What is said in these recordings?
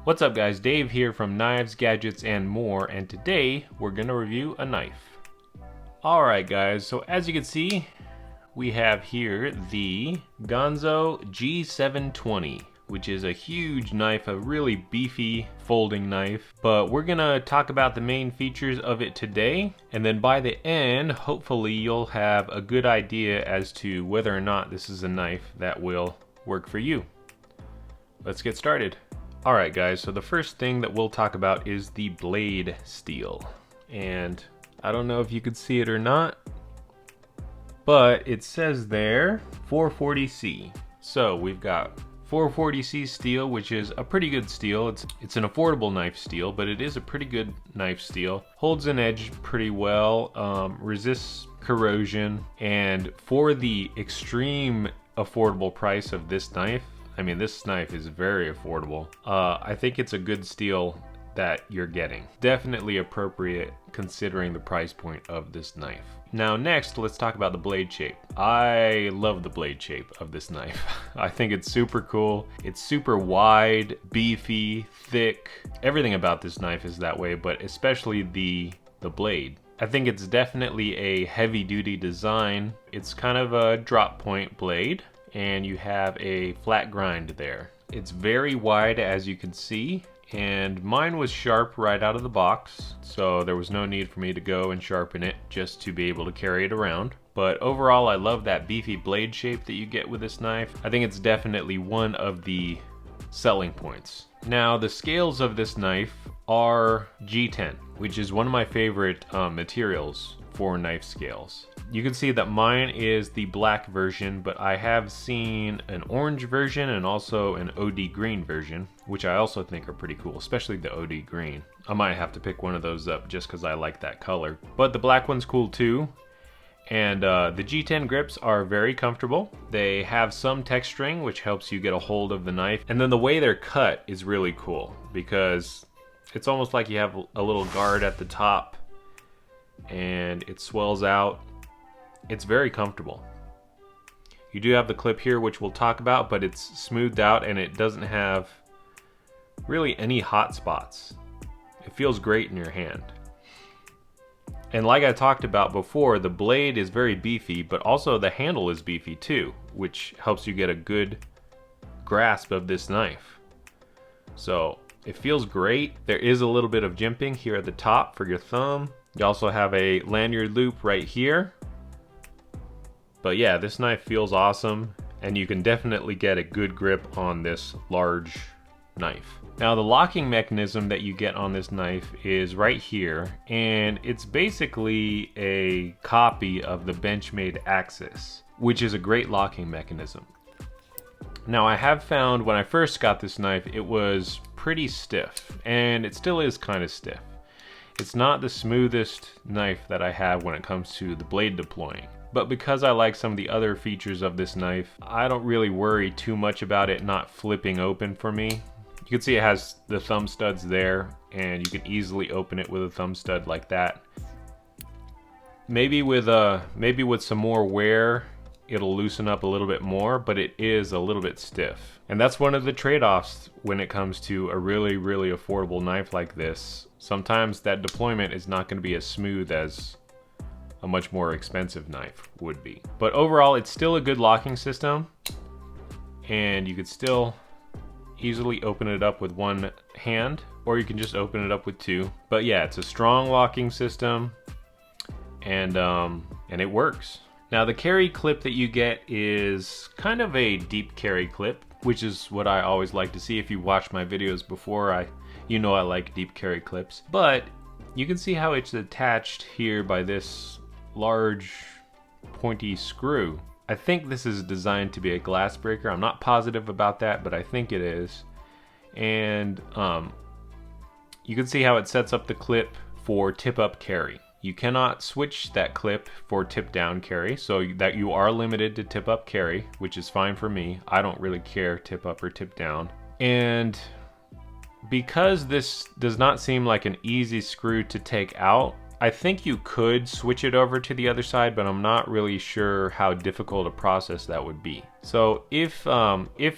What's up guys, Dave here from Knives, Gadgets, and More, and today we're gonna review a knife. Alright guys, so as you can see, we have here the Ganzo G720, which is a huge knife, a really beefy folding knife. But we're gonna talk about the main features of it today, and then by the end, hopefully you'll have a good idea as to whether or not this is a knife that will work for you. Let's get started. Alright guys, so the first thing that we'll talk about is the blade steel. And I don't know if you could see it or not, but it says there 440C. So we've got 440C steel, which is a pretty good steel. It's an affordable knife steel, but it is a pretty good knife steel. Holds an edge pretty well, resists corrosion, and for the extreme affordable price of this knife, I mean, this knife is very affordable. I think it's a good steel that you're getting. Definitely appropriate considering the price point of this knife. Now next, let's talk about the blade shape. I love the blade shape of this knife. I think it's super cool. It's super wide, beefy, thick. Everything about this knife is that way, but especially the blade. I think it's definitely a heavy duty design. It's kind of a drop point blade, and you have a flat grind there. It's very wide, as you can see, and mine was sharp right out of the box, so there was no need for me to go and sharpen it just to be able to carry it around. But overall, I love that beefy blade shape that you get with this knife. I think it's definitely one of the selling points. Now, the scales of this knife are G10, which is one of my favorite materials for knife scales. You can see that mine is the black version, but I have seen an orange version and also an OD green version, which I also think are pretty cool, especially the OD green. I might have to pick one of those up just because I like that color. But the black one's cool too. And the G10 grips are very comfortable. They have some texturing, which helps you get a hold of the knife. And then the way they're cut is really cool because it's almost like you have a little guard at the top and it swells out. It's very comfortable. You do have the clip here, which we'll talk about, but it's smoothed out and it doesn't have really any hot spots. It feels great in your hand. And like I talked about before, the blade is very beefy, but also the handle is beefy too, which helps you get a good grasp of this knife. So it feels great. There is a little bit of jimping here at the top for your thumb. You also have a lanyard loop right here. But yeah, this knife feels awesome, and you can definitely get a good grip on this large knife. Now, the locking mechanism that you get on this knife is right here, and it's basically a copy of the Benchmade Axis, which is a great locking mechanism. Now, I have found when I first got this knife, it was pretty stiff, and it still is kind of stiff. It's not the smoothest knife that I have when it comes to the blade deploying. But because I like some of the other features of this knife, I don't really worry too much about it not flipping open for me. You can see it has the thumb studs there, and you can easily open it with a thumb stud like that. Maybe with some more wear, it'll loosen up a little bit more, but it is a little bit stiff. And that's one of the trade-offs when it comes to a really, really affordable knife like this. Sometimes that deployment is not going to be as smooth as a much more expensive knife would be. But overall, it's still a good locking system, and you could still easily open it up with one hand, or you can just open it up with two. But yeah, it's a strong locking system, and it works. Now, the carry clip that you get is kind of a deep carry clip, which is what I always like to see. If you watched my videos before, you know I like deep carry clips. But you can see how it's attached here by this large pointy screw. I think this is designed to be a glass breaker. I'm not positive about that, but I think it is. And you can see how it sets up the clip for tip up carry. You cannot switch that clip for tip down carry, so that you are limited to tip up carry, which is fine for me. I don't really care tip up or tip down. And because this does not seem like an easy screw to take out, I think you could switch it over to the other side, but I'm not really sure how difficult a process that would be. So if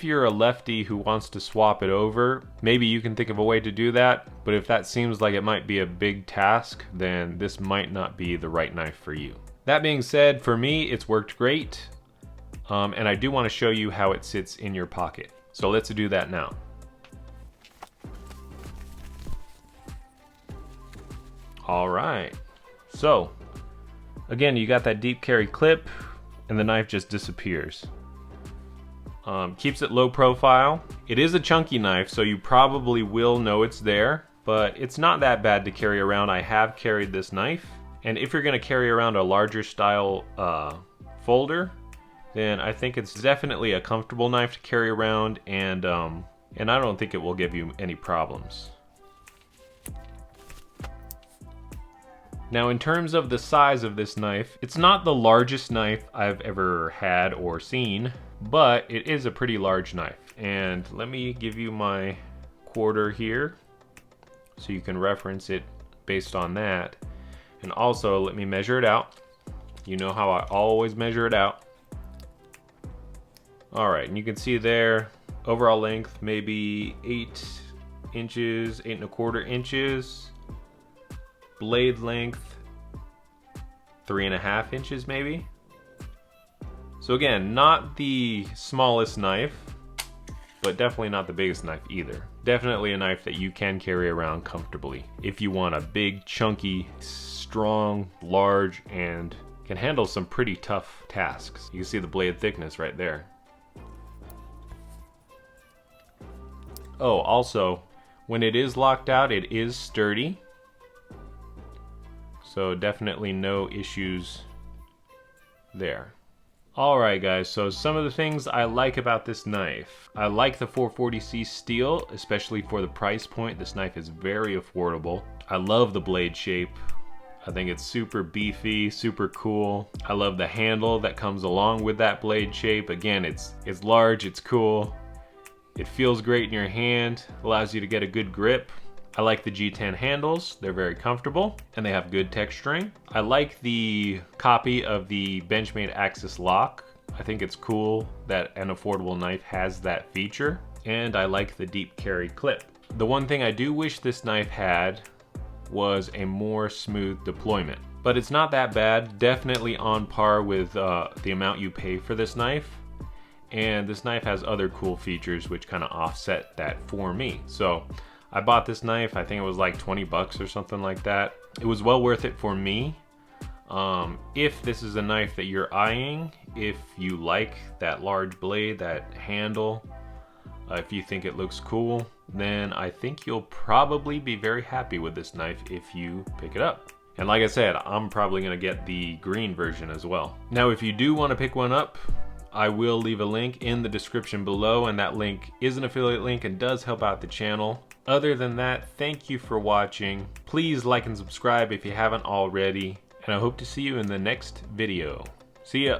you're a lefty who wants to swap it over, maybe you can think of a way to do that. But if that seems like it might be a big task, then this might not be the right knife for you. That being said, for me, it's worked great. And I do want to show you how it sits in your pocket. So let's do that now. All right, so again, you got that deep carry clip and the knife just disappears. Keeps it low profile. It is a chunky knife, so you probably will know it's there, but it's not that bad to carry around. I have carried this knife, and if you're gonna carry around a larger style folder, then I think it's definitely a comfortable knife to carry around, and I don't think it will give you any problems. Now, in terms of the size of this knife, it's not the largest knife I've ever had or seen, but it is a pretty large knife. And let me give you my quarter here so you can reference it based on that. And also, let me measure it out. You know how I always measure it out. All right, and you can see there, overall length maybe 8 inches, 8¼ inches. Blade length 3½ inches maybe. So again, not the smallest knife, but definitely not the biggest knife either. Definitely a knife that you can carry around comfortably if you want a big, chunky, strong, large, and can handle some pretty tough tasks. You can see the blade thickness right there. Oh, also, when it is locked out, it is sturdy. So definitely no issues there. Alright guys, so some of the things I like about this knife. I like the 440C steel, especially for the price point. This knife is very affordable. I love the blade shape. I think it's super beefy, super cool. I love the handle that comes along with that blade shape. Again, it's large, it's cool. It feels great in your hand, allows you to get a good grip. I like the G10 handles, they're very comfortable, and they have good texturing. I like the copy of the Benchmade Axis lock. I think it's cool that an affordable knife has that feature. And I like the deep carry clip. The one thing I do wish this knife had was a more smooth deployment. But it's not that bad, definitely on par with the amount you pay for this knife. And this knife has other cool features which kind of offset that for me. So I bought this knife, I think it was like 20 bucks or something like that. It was well worth it for me. If this is a knife that you're eyeing, if you like that large blade, that handle, if you think it looks cool, then I think you'll probably be very happy with this knife if you pick it up. And like I said, I'm probably gonna get the green version as well. Now, if you do want to pick one up, I will leave a link in the description below, and that link is an affiliate link and does help out the channel. Other than that, thank you for watching. Please like and subscribe if you haven't already, and I hope to see you in the next video. See ya!